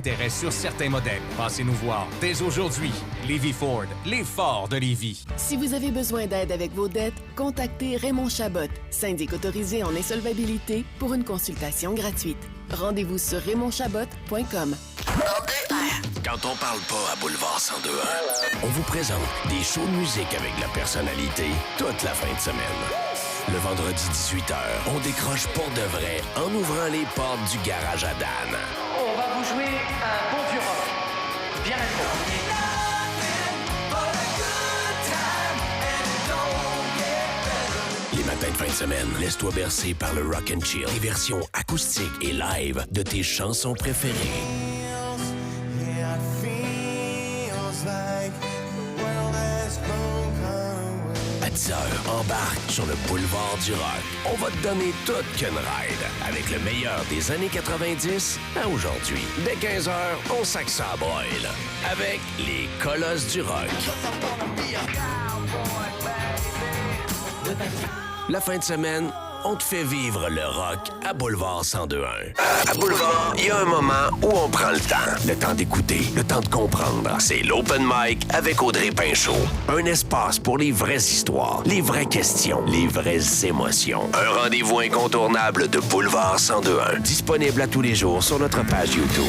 Intérêt sur certains modèles. Passez nous voir dès aujourd'hui. Lévis Ford, les forts de Lévis. Si vous avez besoin d'aide avec vos dettes, contactez Raymond Chabot, syndic autorisé en insolvabilité, pour une consultation gratuite. Rendez-vous sur raymondchabot.com. Quand on parle pas à Boulevard 102.1, on vous présente des shows de musique avec de la personnalité toute la fin de semaine. Le vendredi 18h, on décroche pour de vrai en ouvrant les portes du garage à Dan. On va vous jouer un bon vieux rock. Bien accro. Les matins de fin de semaine, laisse-toi bercer par le rock and chill, les versions acoustiques et live de tes chansons préférées. À 10h, embarque sur le boulevard du rock. On va te donner toute qu'une ride avec le meilleur des années 90 à aujourd'hui. Dès 15h, on sac ça à broil avec les Colosses du rock. La fin de semaine, on te fait vivre le rock à Boulevard 102.1. À Boulevard, il y a un moment où on prend le temps d'écouter, le temps de comprendre. C'est l'Open Mic avec Audrey Pinchot. Un espace pour les vraies histoires, les vraies questions, les vraies émotions. Un rendez-vous incontournable de Boulevard 102.1. Disponible à tous les jours sur notre page YouTube.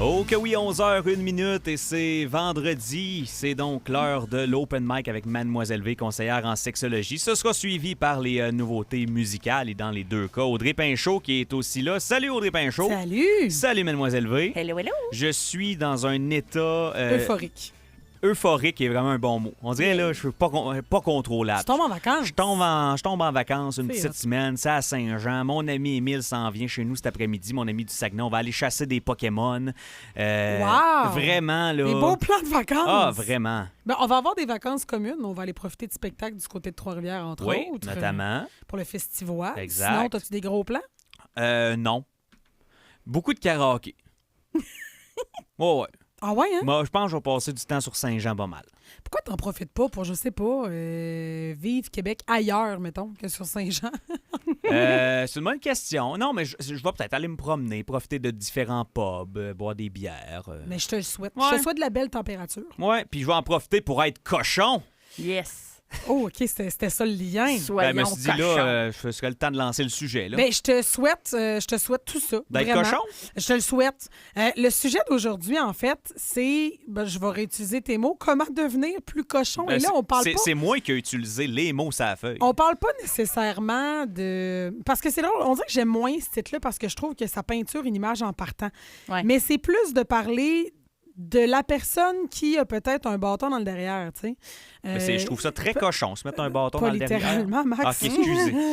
Oh que oui, 11h01 et c'est vendredi. C'est donc l'heure de l'Open Mic avec Mademoiselle V, conseillère en sexologie. Ce sera suivi par les nouveautés musicales et dans les deux cas, Audrey Pinchot qui est aussi là. Salut Audrey Pinchot. Salut. Salut Mademoiselle V. Hello, hello. Je suis dans un état... Euphorique. Euphorique est vraiment un bon mot. On dirait, là, je suis pas contrôlable. Tu tombes en vacances? Je tombe en vacances une petite semaine. C'est à Saint-Jean. Mon ami Émile s'en vient chez nous cet après-midi. Mon ami du Saguenay. On va aller chasser des Pokémon. Wow! Vraiment, là. Des beaux plans de vacances. Ah, vraiment. Ben, on va avoir des vacances communes. On va aller profiter de spectacles du côté de Trois-Rivières, entre autres. Oui, notamment. Pour le Festivois. Exact. Sinon, as-tu des gros plans? Non. Beaucoup de karaoké. Oh, ouais. Ah ouais, hein? Moi, je pense que je vais passer du temps sur Saint-Jean pas mal. Pourquoi t'en profites pas pour, je sais pas, vivre Québec ailleurs, mettons, que sur Saint-Jean? C'est une bonne question. Non, mais je vais peut-être aller me promener, profiter de différents pubs, boire des bières. Mais je te le souhaite. Ouais. Je te souhaite de la belle température. Ouais, puis je vais en profiter pour être cochon. Yes. Oh, OK, c'était ça le lien. Soyons Je me suis dit, là, ce serait le temps de lancer le sujet. Là. Ben, je te souhaite tout ça. D'être vraiment. cochon? Je te le souhaite. Le sujet d'aujourd'hui, en fait, c'est, je vais réutiliser tes mots, comment devenir plus cochon. Et là, on parle pas... C'est moi qui ai utilisé les mots sur la feuille. On parle pas nécessairement de... Parce que c'est drôle, on dirait que j'aime moins ce titre-là parce que je trouve que ça peinture une image en partant. Ouais. Mais c'est plus de parler de la personne qui a peut-être un bâton dans le derrière, tu sais. Je trouve ça très cochon, se mettre un bâton pas dans le derrière. littéralement, Max. Ah,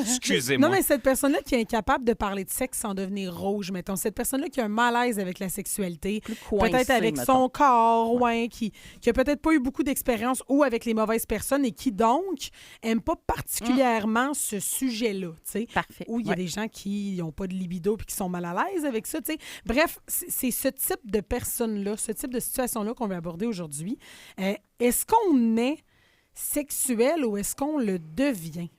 excusez-moi. Non, mais cette personne-là qui est incapable de parler de sexe sans devenir rouge, mettons. Cette personne-là qui a un malaise avec la sexualité, peut-être avec son corps, qui a peut-être pas eu beaucoup d'expérience ou avec les mauvaises personnes et qui, donc, aime pas particulièrement ce sujet-là, tu sais. Parfait. Ou il y a des gens qui n'ont pas de libido puis qui sont mal à l'aise avec ça, tu sais. Bref, c'est ce type de personne-là, ce type de situation-là qu'on va aborder aujourd'hui. Est-ce qu'on est sexuel ou est-ce qu'on le devient?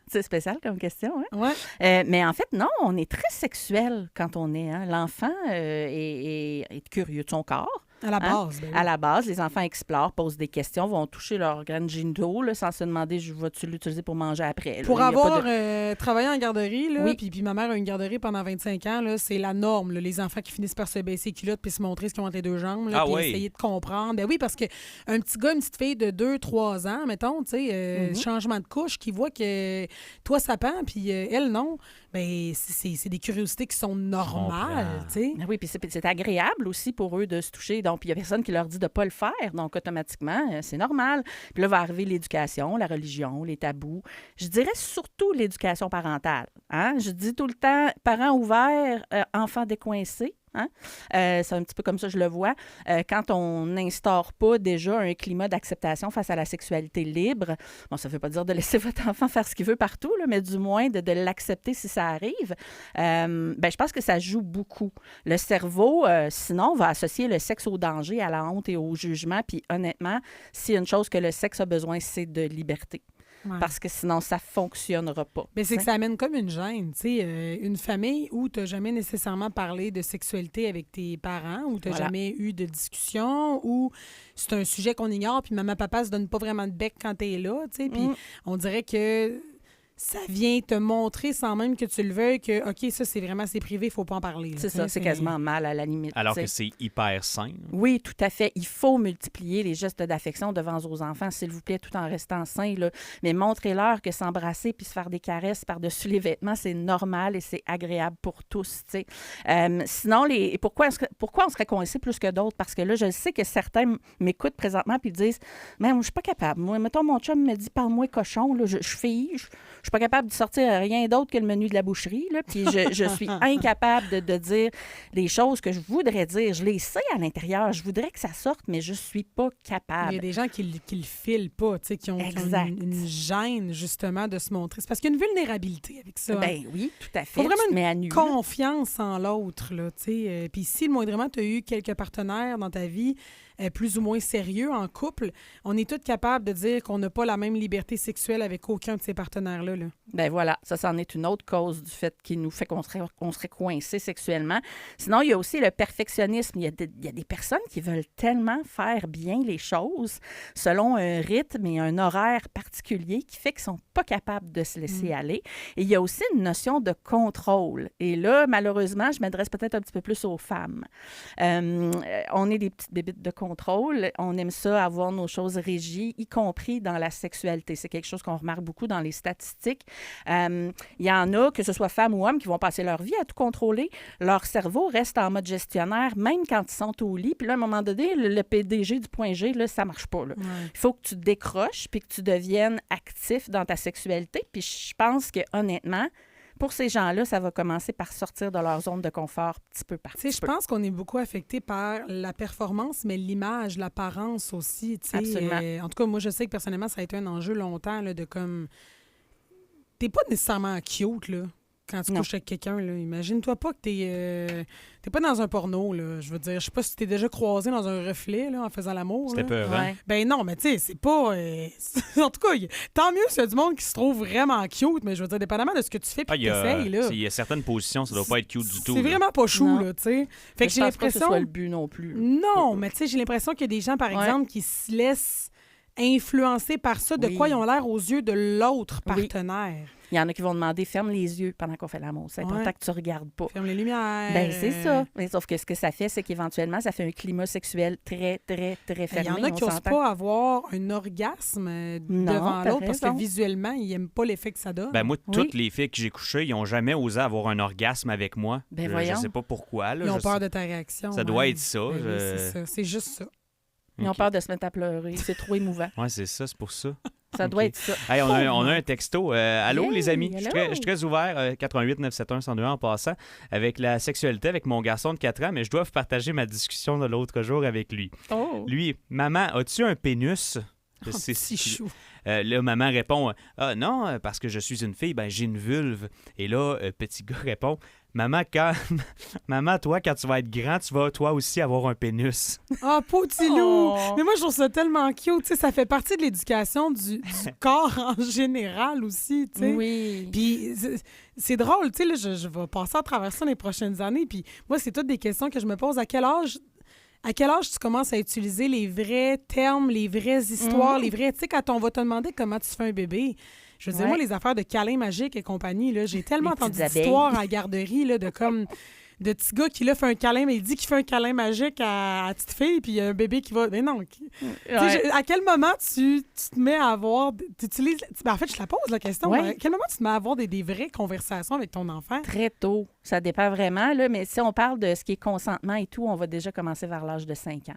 C'est spécial comme question. Hein? Ouais. Mais en fait, non, on est très sexuel quand on est. Hein? L'enfant est curieux de son corps. À la base. Ben oui. À la base, les enfants explorent, posent des questions, vont toucher leur organe génitaux là, sans se demander je vais-tu l'utiliser pour manger après. Là. Pour avoir travaillé en garderie, là, Oui. puis ma mère a une garderie pendant 25 ans, là, c'est la norme. Là, les enfants qui finissent par se baisser les culottes puis se montrer ce qu'ils ont entre les deux jambes, là, puis essayer de comprendre. Ben oui, parce que un petit gars, une petite fille de 2-3 ans, mettons, tu sais, changement de couche, qui voit que toi, ça pend, puis elle, non, ben c'est des curiosités qui sont normales, tu sais. Oui, puis c'est agréable aussi pour eux de se toucher. Donc, il n'y a personne qui leur dit de ne pas le faire. Donc, automatiquement, c'est normal. Puis là, va arriver l'éducation, la religion, les tabous. Je dirais surtout l'éducation parentale. Hein? Je dis tout le temps, parents ouverts, enfants décoincés. Hein? C'est un petit peu comme ça, je le vois. Quand on n'instaure pas déjà un climat d'acceptation face à la sexualité libre, bon, ça ne veut pas dire de laisser votre enfant faire ce qu'il veut partout, là, mais du moins de l'accepter si ça arrive, je pense que ça joue beaucoup. Le cerveau, sinon, va associer le sexe au danger, à la honte et au jugement. Puis honnêtement, s'il y a une chose que le sexe a besoin, c'est de liberté. parce que sinon, ça ne fonctionnera pas. Mais c'est que ça amène comme une gêne. Une famille où tu n'as jamais nécessairement parlé de sexualité avec tes parents, où tu n'as jamais eu de discussion, où c'est un sujet qu'on ignore, puis maman, papa se donne pas vraiment de bec quand tu es là. Puis on dirait que ça vient te montrer sans même que tu le veuilles que, OK, ça, c'est privé, il ne faut pas en parler. C'est ça, c'est quasiment mal à la limite. Alors que c'est hyper sain. Oui, tout à fait. Il faut multiplier les gestes d'affection devant vos enfants, s'il vous plaît, tout en restant sain. Là. Mais montrez-leur que s'embrasser puis se faire des caresses par-dessus les vêtements, c'est normal et c'est agréable pour tous. Sinon, pourquoi on serait coincé plus que d'autres? Parce que là, je sais que certains m'écoutent présentement puis disent « Mais je suis pas capable. Moi, mettons, mon chum me dit « Parle-moi cochon. » Je suis pas capable de sortir rien d'autre que le menu de la boucherie. Là, puis je suis incapable de dire les choses que je voudrais dire. Je les sais à l'intérieur. Je voudrais que ça sorte, mais je suis pas capable. Il y a des gens qui le filent pas, qui ont une gêne, justement, de se montrer. C'est parce qu'il y a une vulnérabilité avec ça. Ben oui, tout à fait. Il faut vraiment une confiance en l'autre. Puis si, moindrement, tu as eu quelques partenaires dans ta vie plus ou moins sérieux en couple, on est tous capables de dire qu'on n'a pas la même liberté sexuelle avec aucun de ces partenaires-là. Là. Ben voilà, ça, c'en est une autre cause du fait qui nous fait qu'on serait coincé sexuellement. Sinon, il y a aussi le perfectionnisme. Il y a des personnes qui veulent tellement faire bien les choses selon un rythme et un horaire particulier qui fait qu'ils sont pas capables de se laisser aller. Et il y a aussi une notion de contrôle. Et là, malheureusement, je m'adresse peut-être un petit peu plus aux femmes. On est des petites bébites de contrôle. On aime ça, avoir nos choses régies, y compris dans la sexualité. C'est quelque chose qu'on remarque beaucoup dans les statistiques. Il y en a, que ce soit femmes ou hommes, qui vont passer leur vie à tout contrôler. Leur cerveau reste en mode gestionnaire, même quand ils sont au lit. Puis là, à un moment donné, le PDG du point G, là, ça marche pas. Là. Il faut que tu te décroches puis que tu deviennes actif dans ta sexualité. Puis je pense que, honnêtement, pour ces gens-là, ça va commencer par sortir de leur zone de confort petit peu par petit peu. Je pense qu'on est beaucoup affecté par la performance, mais l'image, l'apparence aussi. Absolument. En tout cas, moi, je sais que personnellement, ça a été un enjeu longtemps là, de comme... T'es pas nécessairement cute, là, quand tu couches avec quelqu'un. Là. Imagine-toi pas que t'es pas dans un porno, là. Je veux dire, je sais pas si t'es déjà croisé dans un reflet, là, en faisant l'amour. C'était peur, hein? Ben non, mais tu sais, c'est pas... en tout cas, tant mieux s'il y a du monde qui se trouve vraiment cute, mais je veux dire, dépendamment de ce que tu fais puis que t'essayes, là. Il y a certaines positions, ça doit pas être cute du tout. C'est vraiment pas chou, là, tu sais. Fait que j'ai l'impression... pas que ce soit le but non plus. Non, mais tu sais, j'ai l'impression qu'il y a des gens, par exemple, qui se laissent influencer par ça, de quoi ils ont l'air aux yeux de l'autre partenaire. Il y en a qui vont demander « ferme les yeux pendant qu'on fait l'amour ». C'est important que tu ne regardes pas. Ferme les lumières. Bien, c'est ça. Mais sauf que ce que ça fait, c'est qu'éventuellement, ça fait un climat sexuel très, très, très fermé. Il y en a qui n'osent pas avoir un orgasme devant l'autre parce que visuellement, ils n'aiment pas l'effet que ça donne. Ben moi, toutes les filles que j'ai couchées, ils n'ont jamais osé avoir un orgasme avec moi. Ben je ne sais pas pourquoi. Là, ils ont peur de ta réaction. Ça doit être ça. Ben, oui, c'est ça. C'est juste ça. Ils ont peur de se mettre à pleurer. C'est trop émouvant. Oui, c'est ça, c'est pour ça. Ça doit être ça. Hey, on a un texto. Allô, les amis? Hello. Je suis très ouvert. 88 971 102 en passant. Avec la sexualité avec mon garçon de 4 ans, mais je dois vous partager ma discussion de l'autre jour avec lui. Oh. Lui, maman, as-tu un pénus? C'est si chou. Là, maman répond non, parce que je suis une fille, ben j'ai une vulve. Et là, petit gars répond maman, toi, quand tu vas être grand, tu vas toi aussi avoir un pénis. Ah, petit loup! Mais moi, je trouve ça tellement cute. Tu sais, ça fait partie de l'éducation du corps en général aussi. Tu sais. Oui. Puis c'est drôle, tu sais, là, je vais passer à travers ça les prochaines années. Puis moi, c'est toutes des questions que je me pose. À quel âge tu commences à utiliser les vrais termes, les vraies histoires, les vrais... Tu sais, quand on va te demander comment tu fais un bébé, je veux dire, moi, les affaires de câlins magiques et compagnie, là, j'ai tellement entendu d'histoires à la garderie là, de comme... de petit gars qui là fait un câlin, mais il dit qu'il fait un câlin magique à la petite fille, puis il y a un bébé qui va... Mais non. À quel moment tu te mets à avoir... En fait, je la pose, la question. À quel moment tu te mets à avoir des vraies conversations avec ton enfant? Très tôt. Ça dépend vraiment, là, mais si on parle de ce qui est consentement et tout, on va déjà commencer vers l'âge de 5 ans.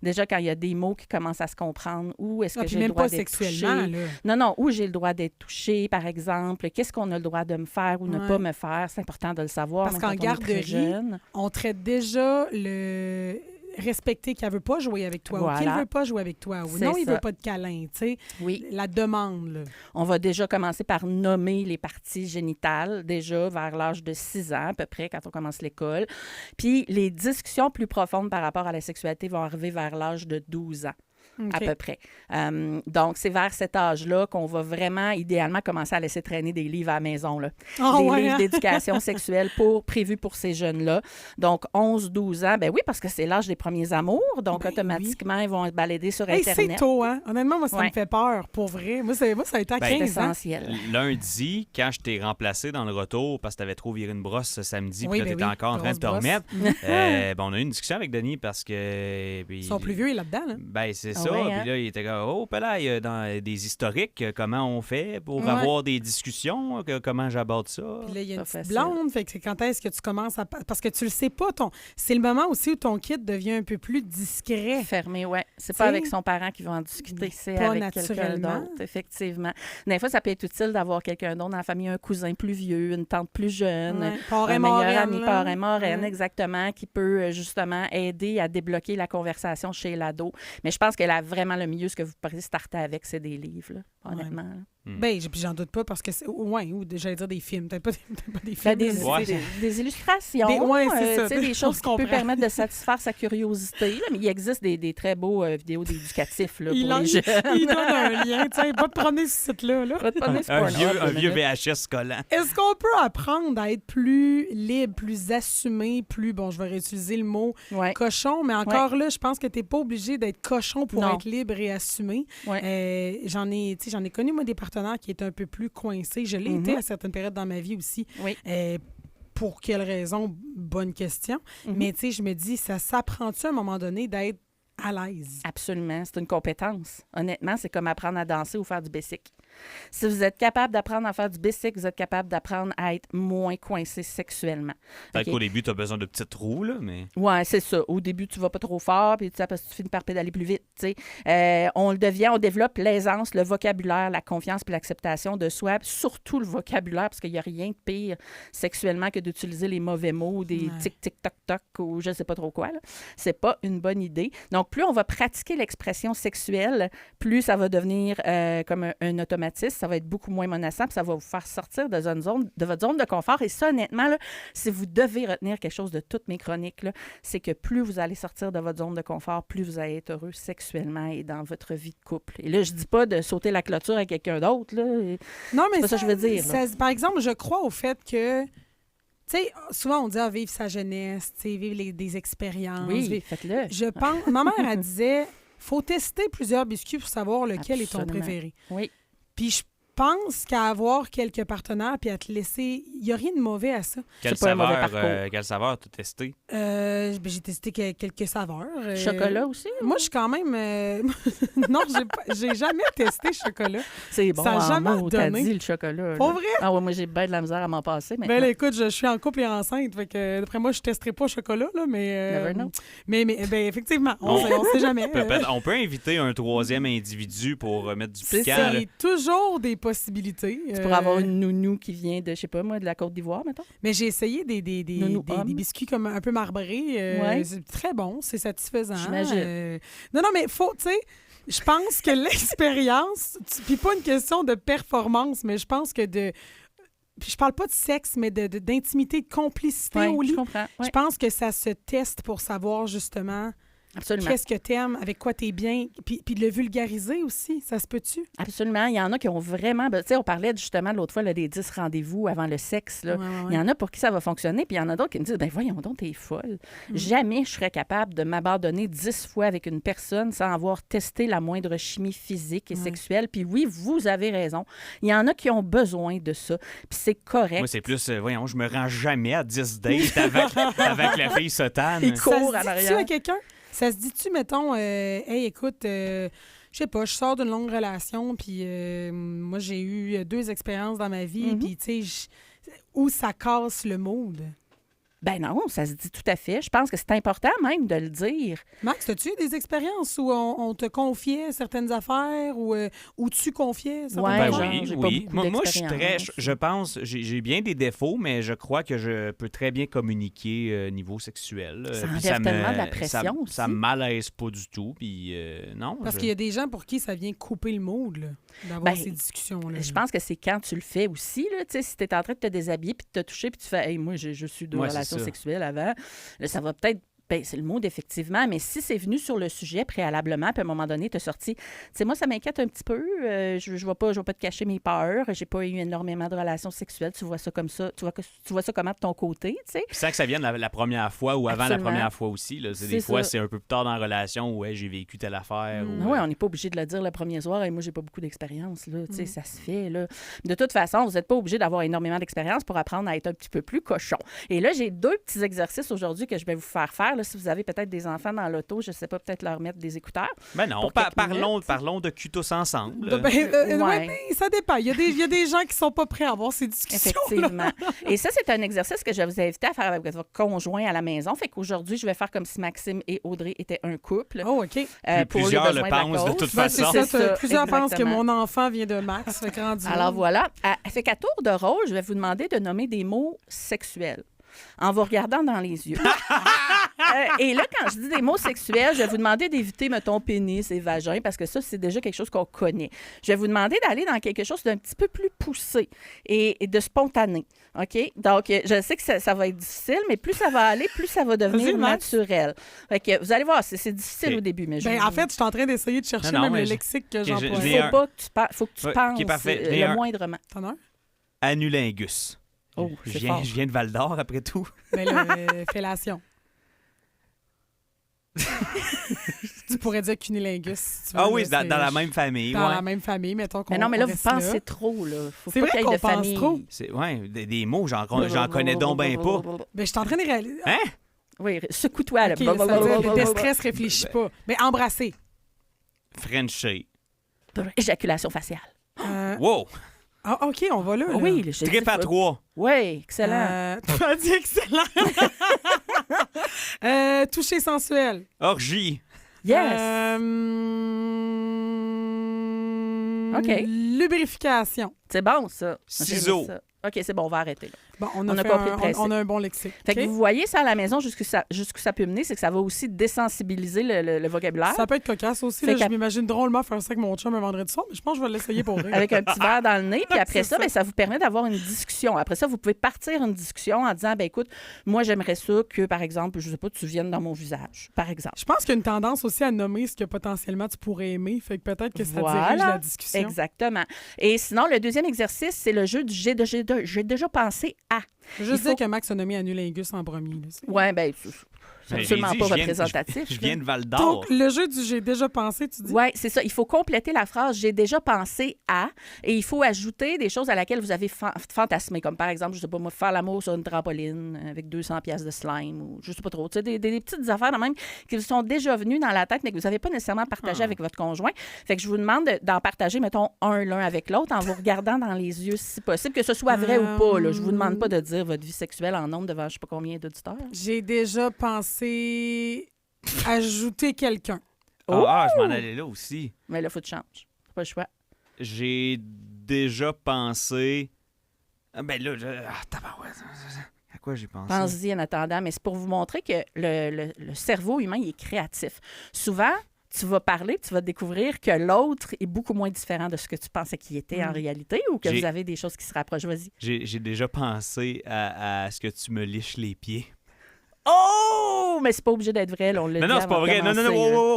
Déjà, quand il y a des mots qui commencent à se comprendre, où est-ce que j'ai le droit d'être touché? Non, où j'ai le droit d'être touché, par exemple. Qu'est-ce qu'on a le droit de me faire ou ne pas me faire? C'est important de le savoir. Parce qu'en garderie, on traite déjà le respecter qu'elle ne veut pas jouer avec toi ou qu'il ne veut pas jouer avec toi ou non, il ne veut pas de câlin, tu sais. Oui. La demande, là. On va déjà commencer par nommer les parties génitales, déjà vers l'âge de 6 ans à peu près, quand on commence l'école. Puis les discussions plus profondes par rapport à la sexualité vont arriver vers l'âge de 12 ans. à peu près. Donc, c'est vers cet âge-là qu'on va vraiment, idéalement, commencer à laisser traîner des livres à la maison. Là. Des livres d'éducation sexuelle prévus pour ces jeunes-là. Donc, 11-12 ans, ben oui, parce que c'est l'âge des premiers amours. Donc, automatiquement, ils vont être baladés sur Internet. C'est tôt, hein? Honnêtement, moi, ça me fait peur, pour vrai. Moi, ça a été à 15 ans. Essentiel. Lundi, quand je t'ai remplacé dans le retour parce que t'avais trop viré une brosse ce samedi, puis là, t'étais encore en train de te remettre, on a eu une discussion avec Denis parce que... Ils sont plus vieux là-dedans, là. Ben, c'est ça. Puis là, il était comme, là, il y a dans des historiques, comment on fait pour avoir des discussions, comment j'aborde ça. Puis là, il y a une petite blonde, fait que c'est quand est-ce que tu commences à... Parce que tu le sais pas, c'est le moment aussi où ton kid devient un peu plus discret. Fermé, oui. C'est pas avec son parent qu'ils vont en discuter, c'est avec quelqu'un d'autre, effectivement. Des fois, ça peut être utile d'avoir quelqu'un d'autre dans la famille, un cousin plus vieux, une tante plus jeune, un meilleur ami, parrain, marraine, exactement, qui peut justement aider à débloquer la conversation chez l'ado. Mais je pense que là, vraiment, le mieux, ce que vous pourriez starter avec, c'est des livres, là, honnêtement. Ben, j'en doute pas parce que c'est... ou j'allais dire des films. Peut-être pas des films. Des illustrations. Des choses qui peuvent permettre de satisfaire sa curiosité. Là, mais il existe des très beaux vidéos d'éducatifs là, pour les jeunes. Il donne un lien. Tiens, va te promener ce site-là. Va te promener un vieux VHS collant. Est-ce qu'on peut apprendre à être plus libre, plus assumé, plus... Bon, je vais réutiliser le mot cochon, mais encore là, je pense que tu n'es pas obligé d'être cochon pour être libre et assumé. J'en ai connu, moi, des partenaires qui étaient un peu plus coincés. Je l'ai été à certaines périodes dans ma vie aussi. Pour quelle raison? Bonne question. Mais tu sais, je me dis, ça s'apprend-tu à un moment donné d'être à l'aise? Absolument. C'est une compétence. Honnêtement, c'est comme apprendre à danser ou faire du basic. Si vous êtes capable d'apprendre à faire du basic, vous êtes capable d'apprendre à être moins coincé sexuellement. Peut-être qu'au début, tu as besoin de petites roues, là, mais... Oui, c'est ça. Au début, tu vas pas trop fort, puis parce que tu finis par pédaler plus vite. On développe l'aisance, le vocabulaire, la confiance puis l'acceptation de soi, surtout le vocabulaire, parce qu'il n'y a rien de pire sexuellement que d'utiliser les mauvais mots, des tic-tic-toc-toc ou je sais pas trop quoi. C'est pas une bonne idée. Donc, plus on va pratiquer l'expression sexuelle, plus ça va devenir comme un automatisme, ça va être beaucoup moins menaçant, puis ça va vous faire sortir de votre zone de confort. Et ça, honnêtement, là, si vous devez retenir quelque chose de toutes mes chroniques, là, c'est que plus vous allez sortir de votre zone de confort, plus vous allez être heureux sexuellement et dans votre vie de couple. Et là, je dis pas de sauter la clôture avec quelqu'un d'autre. Là. Non, mais c'est pas ça que je veux dire. Par exemple, je crois au fait que tu sais, souvent, on dit vivre sa jeunesse, vivre des expériences. Oui, faites-le. Je pense... Ma mère, elle disait, faut tester plusieurs biscuits pour savoir lequel est ton préféré. Oui. Puis je pense qu'à avoir quelques partenaires puis à te laisser... Il n'y a rien de mauvais à ça. Quelle saveur tu as testé? J'ai testé quelques saveurs. Chocolat aussi? Moi, je suis quand même... Non, j'ai jamais testé chocolat. C'est bon, ça n'a jamais donné. T'as dit le chocolat. Pour vrai? Ah ouais, moi, j'ai bien de la misère à m'en passer. Ben là, écoute, je suis en couple et enceinte. Fait que, d'après moi, je ne testerai pas chocolat, là, mais... Never know. Mais effectivement, on ne sait jamais. On peut inviter un troisième individu pour mettre du piquant. C'est toujours des possibilités. Tu pourrais avoir une nounou qui vient de, je sais pas moi, de la Côte d'Ivoire, mettons. Mais j'ai essayé des biscuits comme un peu marbrés. C'est très bon, c'est satisfaisant. J'imagine. Non, mais faut, tu sais, je pense que l'expérience, puis pas une question de performance, mais je pense que je parle pas de sexe, mais d'intimité, de complicité au lit. Je comprends. Je pense que ça se teste pour savoir justement... Absolument. Qu'est-ce que t'aimes, avec quoi t'es bien, puis de le vulgariser aussi, ça se peut-tu? Absolument. Il y en a qui ont vraiment... Tu sais, on parlait justement l'autre fois des 10 rendez-vous avant le sexe. Là. Il y en a pour qui ça va fonctionner, puis il y en a d'autres qui me disent, ben voyons donc, t'es folle. Jamais je serais capable de m'abandonner 10 fois avec une personne sans avoir testé la moindre chimie physique et sexuelle. Puis oui, vous avez raison. Il y en a qui ont besoin de ça, puis c'est correct. Moi, c'est plus, voyons, je me rends jamais à 10 dates avec la fille sotane. Il court à l'arrière. À quelqu'un? Ça se dit-tu, mettons, hey, écoute, je sais pas, je sors d'une longue relation, puis moi, j'ai eu 2 expériences dans ma vie, puis tu sais, où ça casse le mood? Ben non, ça se dit tout à fait. Je pense que c'est important même de le dire. Max, as-tu eu des expériences où on te confiait certaines affaires ou tu confiais certaines affaires? Oui. Moi, je pense, j'ai bien des défauts, mais je crois que je peux très bien communiquer niveau sexuel. Ça enlève tellement de la pression aussi. Ça me malaise pas du tout. Puis non. Parce qu'il y a des gens pour qui ça vient couper le mood, là, d'avoir ces discussions-là. Je pense que c'est quand tu le fais aussi. Là, si tu es en train de te déshabiller puis de te toucher puis tu fais « Hey, moi, je suis de relation sexuelle avant », là, ça va peut-être Bien, c'est le mot effectivement, mais si c'est venu sur le sujet préalablement, puis à un moment donné, tu as sorti, tu sais, moi, ça m'inquiète un petit peu, je ne vais pas te cacher mes peurs, j'ai pas eu énormément de relations sexuelles, tu vois ça comme ça, tu vois ça comment de ton côté, tu sais. Sans que ça vienne la première fois ou avant Absolument. la première fois aussi, là. Des fois, c'est un peu plus tard dans la relation où j'ai vécu telle affaire. Oui, on n'est pas obligé de le dire le premier soir, et moi, j'ai pas beaucoup d'expérience, là, tu sais, ça se fait, là. De toute façon, vous n'êtes pas obligé d'avoir énormément d'expérience pour apprendre à être un petit peu plus cochon. Et là, j'ai 2 petits exercices aujourd'hui que je vais vous faire faire, là, si vous avez peut-être des enfants dans l'auto, je ne sais pas, peut-être leur mettre des écouteurs. Ben non, parlons de cul tous ensemble. Ouais, ça dépend. Il y a des gens qui ne sont pas prêts à avoir ces discussions. Effectivement. Et ça, c'est un exercice que je vais vous inviter à faire avec votre conjoint à la maison. Fait qu'aujourd'hui, je vais faire comme si Maxime et Audrey étaient un couple. Oh, OK. Plusieurs le pensent de toute façon. C'est ça. Plusieurs pensent que mon enfant vient de Max. Fait alors voilà. Fait qu'à tour de rôle, je vais vous demander de nommer des mots sexuels en vous regardant dans les yeux. Et là, quand je dis des mots sexuels, je vais vous demander d'éviter, mettons, pénis et vagin, parce que ça, c'est déjà quelque chose qu'on connaît. Je vais vous demander d'aller dans quelque chose d'un petit peu plus poussé et de spontané. OK? Donc, je sais que ça va être difficile, mais plus ça va aller, plus ça va devenir naturel. Fait que vous allez voir, c'est difficile au début. Mais en fait, je suis en train d'essayer de chercher même le lexique que j'emploie. Faut que tu penses le moindrement. T'en as un? Anulingus. Oh, je viens de Val-d'Or, après tout. Mais fellation. Tu pourrais dire cunilingus. Si tu veux, oui, dans la même famille. Dans la même famille, mettons qu'on. Mais non, mais là, vous pensez trop, là. Faut c'est pas vrai qu'il y ait de famille. Trop. Des mots, j'en connais donc bien pas. Mais je suis en train de réaliser. Hein? Oui, secoue-toi, là. Okay, ça déstresse, réfléchis pas. Mais embrasser. Frencher. Éjaculation faciale. Wow! Ah, OK, on va là. Oui, je tripe à 3. Oui, excellent. Tu as dit excellent. Toucher sensuel. Orgie. Yes. OK. Lubrification. C'est bon, ça. Ciseaux. OK, c'est bon, on va arrêter. Là. Bon, on a compris le principe. On a un bon lexique. Fait que vous voyez ça à la maison, jusqu'où ça peut mener, c'est que ça va aussi désensibiliser le vocabulaire. Ça peut être cocasse aussi. Là, je m'imagine drôlement faire ça avec mon chum un vendredi soir, mais je pense que je vais l'essayer pour rire. Avec un petit verre dans le nez, puis après ça, ça vous permet d'avoir une discussion. Après ça, vous pouvez partir une discussion en disant, écoute, moi, j'aimerais ça que, par exemple, je sais pas, tu viennes dans mon visage, par exemple. Je pense qu'il y a une tendance aussi à nommer ce que potentiellement tu pourrais aimer, fait que peut-être que ça dirige la discussion. Exactement. Et sinon, le deuxième exercice, c'est le jeu du j'ai déjà pensé à. Je veux juste dire que Max a nommé Anulingus en premier. Oui, bien, c'est absolument pas représentatif. Je viens de Val-d'Or. Donc, le jeu du j'ai déjà pensé, tu dis? Oui, c'est ça. Il faut compléter la phrase j'ai déjà pensé à et il faut ajouter des choses à laquelle vous avez fantasmé, comme par exemple, je sais pas moi, faire l'amour sur une trampoline avec 200 pièces de slime ou je sais pas trop. Tu sais, des petites affaires de même qui vous sont déjà venues dans la tête mais que vous n'avez pas nécessairement partagé avec votre conjoint. Fait que je vous demande d'en partager, mettons, l'un avec l'autre en vous regardant dans les yeux si possible, que ce soit vrai ou pas. Là. Je vous demande pas de dire votre vie sexuelle en nombre devant je sais pas combien d'auditeurs. J'ai déjà pensé ajouter quelqu'un. Je m'en allais là aussi. Mais là, il faut que tu changes. Pas le choix. J'ai déjà pensé... Ben là, à quoi j'ai pensé? Pense-y en attendant, mais c'est pour vous montrer que le cerveau humain, il est créatif. Souvent, tu vas parler, tu vas découvrir que l'autre est beaucoup moins différent de ce que tu pensais qu'il était en réalité ou que vous avez des choses qui se rapprochent. Vas-y. J'ai déjà pensé à ce que tu me liches les pieds. Oh! Mais c'est pas obligé d'être vrai, là. On l'a dit. Non, c'est pas vrai. Non,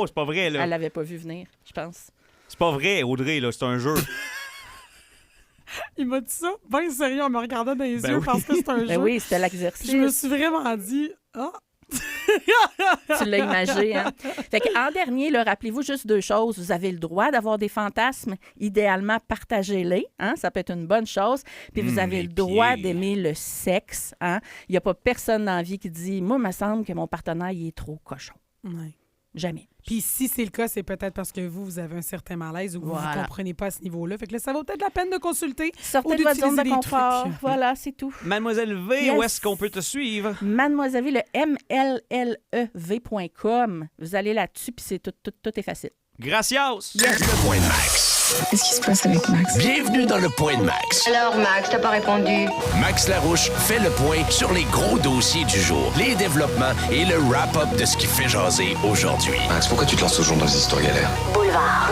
c'est pas vrai, là. Elle l'avait pas vu venir, je pense. C'est pas vrai, Audrey, là. C'est un jeu. Il m'a dit ça, bien sérieux, en me regardant dans les yeux parce que c'est un jeu. Ben oui, c'était l'exercice. Je me suis vraiment dit, Tu l'as imagé, hein? Fait qu'en dernier, là, rappelez-vous juste 2 choses. Vous avez le droit d'avoir des fantasmes. Idéalement, partagez-les. Hein? Ça peut être une bonne chose. Puis vous avez le droit d'aimer le sexe. Hein? Il n'y a pas personne dans la vie qui dit « Moi, il me semble que mon partenaire, il est trop cochon. Ouais. » Jamais. Puis si c'est le cas, c'est peut-être parce que vous avez un certain malaise ou que vous ne comprenez pas à ce niveau-là. Fait que là, ça vaut peut-être la peine de consulter. Sortez de votre zone de confort. Voilà, c'est tout. Mademoiselle V, où est-ce qu'on peut te suivre? Mademoiselle V, le mllev.com. Vous allez là-dessus, puis c'est tout est facile. Gracias! Yes. Le point de Max. Qu'est-ce qui se passe avec Max? Bienvenue dans le point de Max. Alors, Max, t'as pas répondu? Max Larouche fait le point sur les gros dossiers du jour, les développements et le wrap-up de ce qui fait jaser aujourd'hui. Max, pourquoi tu te lances toujours dans des histoires galères? Boulevard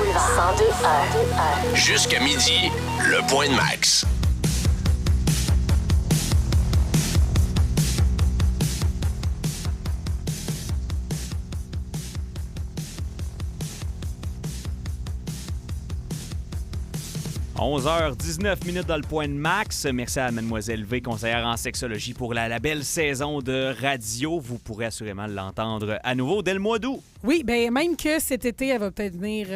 102.1. Jusqu'à midi, le point de Max. 11h19 dans le point de max. Merci à Mademoiselle V, conseillère en sexologie, pour la belle saison de radio. Vous pourrez assurément l'entendre à nouveau dès le mois d'août. Oui, bien même que cet été, elle va peut-être venir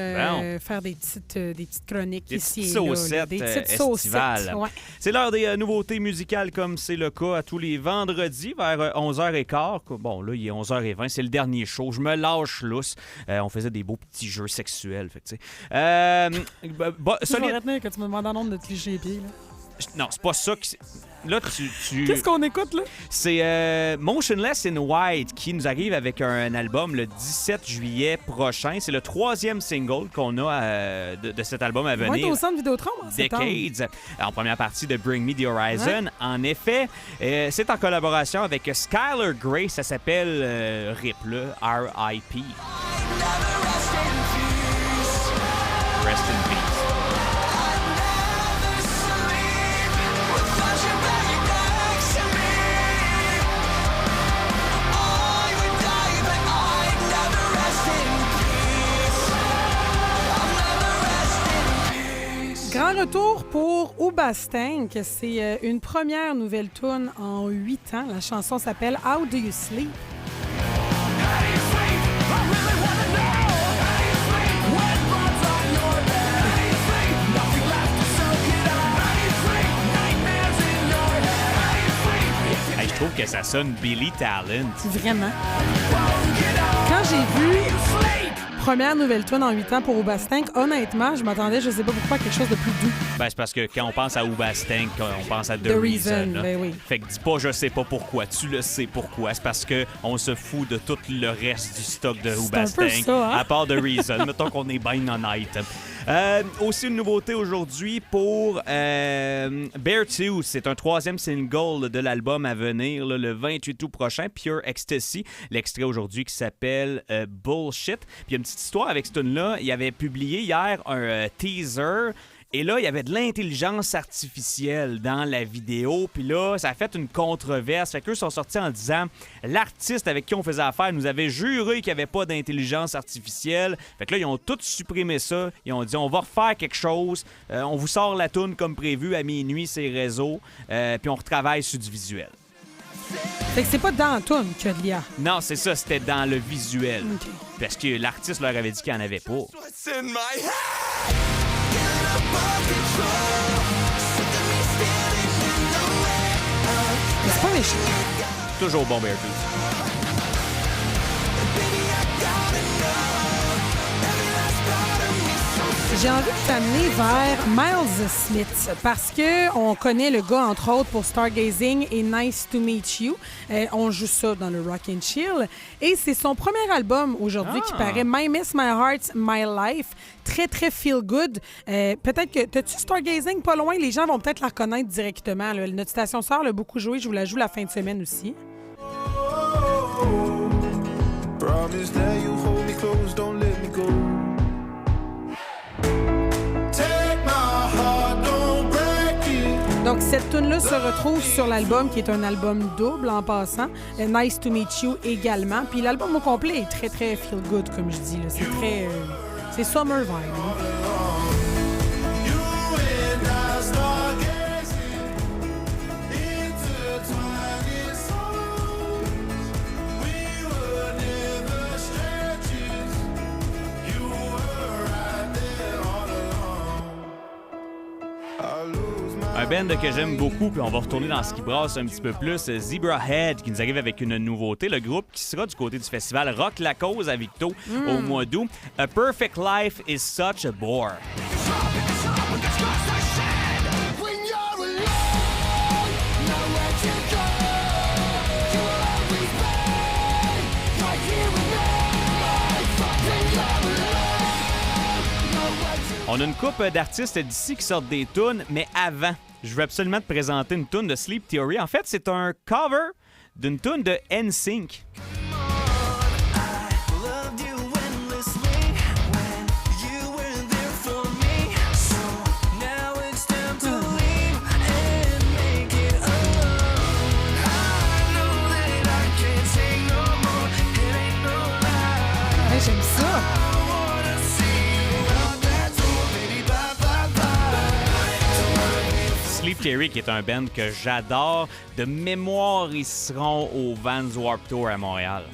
faire des petites chroniques ici et là. Des petites estivales. Ouais. C'est l'heure des nouveautés musicales, comme c'est le cas à tous les vendredis vers 11h15. Bon, là, il est 11h20, c'est le dernier show. Je me lâche lousse. On faisait des beaux petits jeux sexuels. Fait que, tu sais. Je vais retenir quand tu me demandes un nombre de te licher les pieds. Là. Non, c'est pas ça que... Là, tu... Qu'est-ce qu'on écoute, là? C'est Motionless in White qui nous arrive avec un album le 17 juillet prochain. C'est le 3e single qu'on a de cet album à venir. On va être au centre Vidéotron en septembre. Decades, en première partie de Bring Me the Horizon. Ouais. En effet, c'est en collaboration avec Skylar Grey. Ça s'appelle RIP, là, R.I.P. Rest in peace. Grand retour pour Hoobastank. C'est une première nouvelle tune en 8 ans. La chanson s'appelle How Do You Sleep? Hey, je trouve que ça sonne Billy Talent. Vraiment. Quand j'ai vu première nouvelle tune en 8 ans pour Hoobastank, honnêtement, je m'attendais, je sais pas pourquoi, à quelque chose de plus doux. Ben, c'est parce que quand on pense à Hoobastank, on pense à The Reason. Ben oui. Fait que dis pas je sais pas pourquoi, tu le sais pourquoi. C'est parce qu'on se fout de tout le reste du stock de Hoobastank, ça, hein? à part The Reason. Mettons qu'on est bien honnête. Aussi une nouveauté aujourd'hui pour Beartooth. C'est un 3e single de l'album à venir là, le 28 août prochain, Pure Ecstasy. L'extrait aujourd'hui qui s'appelle Bullshit. Puis il y a une petite histoire avec ce tune-là. Il avait publié hier un teaser. Et là, il y avait de l'intelligence artificielle dans la vidéo. Puis là, ça a fait une controverse. Fait qu'eux sont sortis en disant l'artiste avec qui on faisait affaire nous avait juré qu'il n'y avait pas d'intelligence artificielle. Fait que là, ils ont tous supprimé ça. Ils ont dit on va refaire quelque chose. On vous sort la toune comme prévu à minuit, ces réseaux. Puis on retravaille sur du visuel. Fait que c'est pas dans la toune qu'il y a de l'IA. Non, c'est ça, c'était dans le visuel. Okay. Parce que l'artiste leur avait dit qu'il n'y en avait pas. Mais c'est pas méchant. Toujours bon, Beartooth. J'ai envie de t'amener vers Miles Smith parce qu'on connaît le gars, entre autres, pour Stargazing et Nice to Meet You. On joue ça dans le Rock and Chill. Et c'est son premier album aujourd'hui qui paraît, My Miss, My Heart, My Life. Très, très feel good. Peut-être que... T'as-tu Stargazing pas loin? Les gens vont peut-être la reconnaître directement. Là. Notre station sœur l'a beaucoup joué. Je vous la joue la fin de semaine aussi. Promise that you hold me close, don't let me go. Donc, cette tune-là se retrouve sur l'album, qui est un album double en passant. Nice to Meet You également. Puis l'album au complet est très, très feel good, comme je dis. Là. C'est très... c'est summer vibe. Hein? Un band que j'aime beaucoup, puis on va retourner dans ce qui brasse un petit peu plus. Zebrahead qui nous arrive avec une nouveauté. Le groupe qui sera du côté du festival Rock la Cause à Victo au mois d'août. A Perfect Life is Such a Bore. On a une couple d'artistes d'ici qui sortent des tunes, mais avant, je veux absolument te présenter une tune de Sleep Theory. En fait, c'est un cover d'une tune de NSYNC. J'aime ça. Steve Terry, qui est un band que j'adore. De mémoire, ils seront au Vans Warped Tour à Montréal.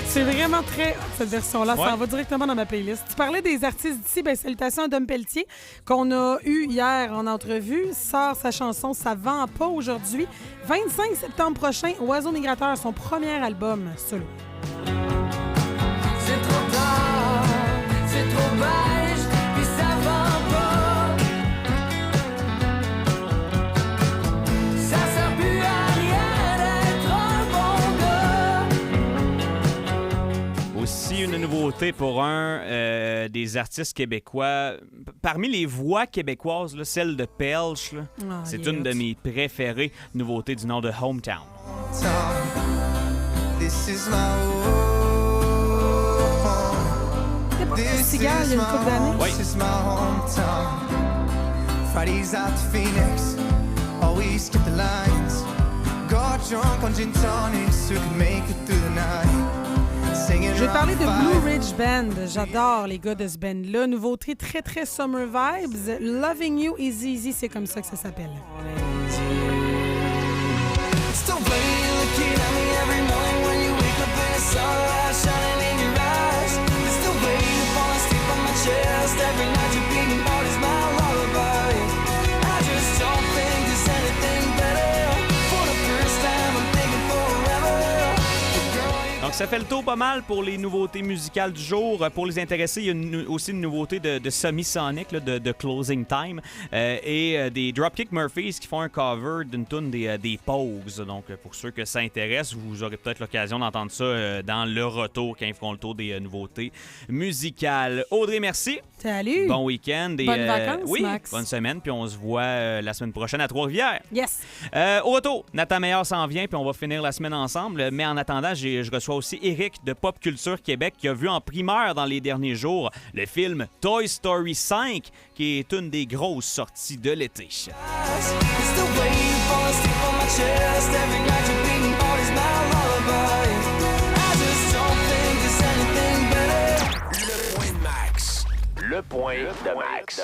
C'est vraiment très cette version-là. Ça en va directement dans ma playlist. Tu parlais des artistes d'ici. Bien, salutations à Dom Pelletier, qu'on a eu hier en entrevue. Sort sa chanson « Ça vend pas » aujourd'hui. 25 septembre prochain, Oiseau migrateur, son premier album solo. C'est trop tard, c'est trop beige, puis ça vend pas. Ça sert plus à rien d'être un bon gars. Aussi une nouveauté pour des artistes québécois. Parmi les voix québécoises, là, celle de Pelch, là, c'est une de mes préférées. Nouveauté du nom de Hometown. This is my Cigale, il y a une couple d'années. Oui. This is my hometown. Fridays at the Phoenix, always skip the lines. Got drunk on gin tonics so could make it through the night. Singing Je vais parler de round Blue five. Ridge Band. J'adore les gars de ce band-là. Nouveauté très, très summer vibes. Loving You is Easy, c'est comme ça que ça s'appelle. Still playing the kid at me every morning when you wake up and it's sunlight shining in your eyes. Still waiting to fall asleep on my chest every night you're beating out is my lullaby. I just don't think there's anything better. For the first time I'm thinking forever. Donc, ça fait le tour pas mal pour les nouveautés musicales du jour. Pour les intéressés, il y a aussi une nouveauté de Semi-Sonic, là, de Closing Time, et des Dropkick Murphys qui font un cover d'une tune des Pogues. Donc, pour ceux que ça intéresse, vous aurez peut-être l'occasion d'entendre ça dans le retour quand ils feront le tour des nouveautés musicales. Audrey, merci. Salut. Bon week-end. Et, bonnes vacances, oui, Max. bonne semaine. Puis on se voit la semaine prochaine à Trois-Rivières. Yes. Au retour, Nathan Meilleur s'en vient, puis on va finir la semaine ensemble. Mais en attendant, je reçois aussi Eric de Pop Culture Québec qui a vu en primeur dans les derniers jours le film Toy Story 5, qui est une des grosses sorties de l'été. Still waiting to fall asleep on my chest every night you're beating out is my lullaby. I just don't think there's anything better. Le point de Max. Le point de Max.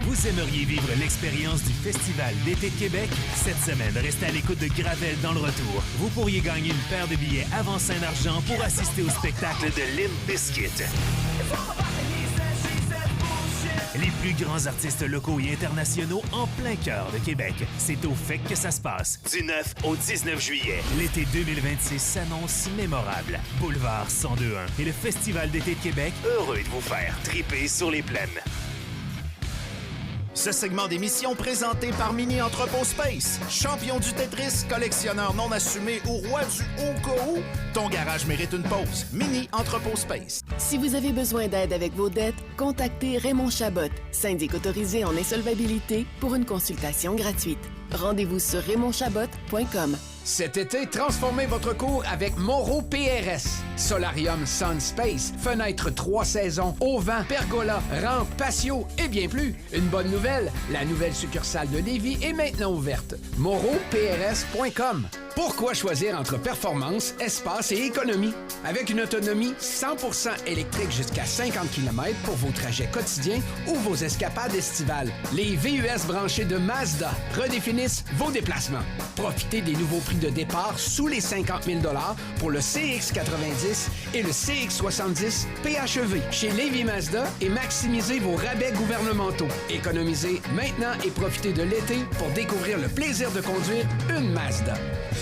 Vous aimeriez vivre l'expérience du Festival d'été de Québec? Cette semaine, restez à l'écoute de Gravel dans le retour. Vous pourriez gagner une paire de billets avant Saint-Argent pour assister au spectacle de Limp Bizkit. Les plus grands artistes locaux et internationaux en plein cœur de Québec. C'est au FEC que ça se passe. Du 9 au 19 juillet. L'été 2026 s'annonce mémorable. Boulevard 1021 et le Festival d'été de Québec, heureux de vous faire triper sur les plaines. Ce segment d'émission présenté par Mini Entrepôt Space. Champion du Tetris, collectionneur non assumé ou roi du au cas où, ton garage mérite une pause. Mini Entrepôt Space. Si vous avez besoin d'aide avec vos dettes, contactez Raymond Chabot, syndic autorisé en insolvabilité, pour une consultation gratuite. Rendez-vous sur raymondchabot.com. Cet été, transformez votre cour avec Moreau PRS. Solarium Sun Space, fenêtre 3 saisons, auvent, pergola, rampe, patio et bien plus. Une bonne nouvelle, la nouvelle succursale de Lévis est maintenant ouverte. MoreauPRS.com. Pourquoi choisir entre performance, espace et économie? Avec une autonomie 100% électrique jusqu'à 50 km pour vos trajets quotidiens ou vos escapades estivales. Les VUS branchés de Mazda redéfinissent vos déplacements. Profitez des nouveaux prix de départ sous les 50 000 $ pour le CX-90 et le CX-70 PHEV chez Lévis Mazda et maximisez vos rabais gouvernementaux. Économisez maintenant et profitez de l'été pour découvrir le plaisir de conduire une Mazda.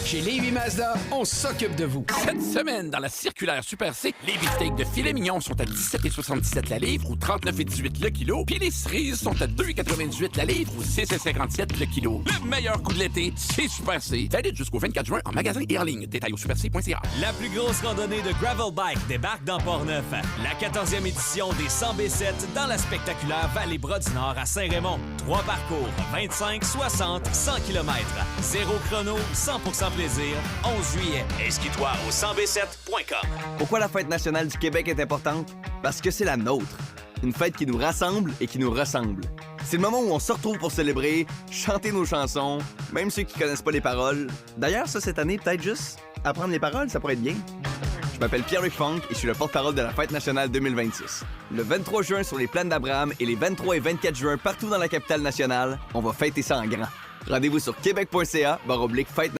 Chez Lévis Mazda, on s'occupe de vous. Cette semaine, dans la circulaire Super C, les beefsteaks de filet mignon sont à 17,77 la livre ou 39,18 le kilo, puis les cerises sont à 2,98 la livre ou 6,57 le kilo. Le meilleur coup de l'été, c'est Super C. Valide jusqu'au 24 juin en magasin et en ligne. Détail au superc.ca. La plus grosse randonnée de gravel bike débarque dans Port-Neuf. La 14e édition des 100 B7 dans la spectaculaire Vallée-Bras du Nord à Saint-Raymond. 3 parcours, 25, 60, 100 km. 0 chrono, 100% plaisir. 11 juillet. Inscris-toi au 100b7.com. Pourquoi la fête nationale du Québec est importante? Parce que c'est la nôtre. Une fête qui nous rassemble et qui nous ressemble. C'est le moment où on se retrouve pour célébrer, chanter nos chansons, même ceux qui connaissent pas les paroles. D'ailleurs, ça, cette année, peut-être juste apprendre les paroles, ça pourrait être bien. Je m'appelle Pierre-Luc Funk et je suis le porte-parole de la Fête nationale 2026. Le 23 juin sur les plaines d'Abraham et les 23 et 24 juin partout dans la capitale nationale, on va fêter ça en grand. Rendez-vous sur québec.ca/fête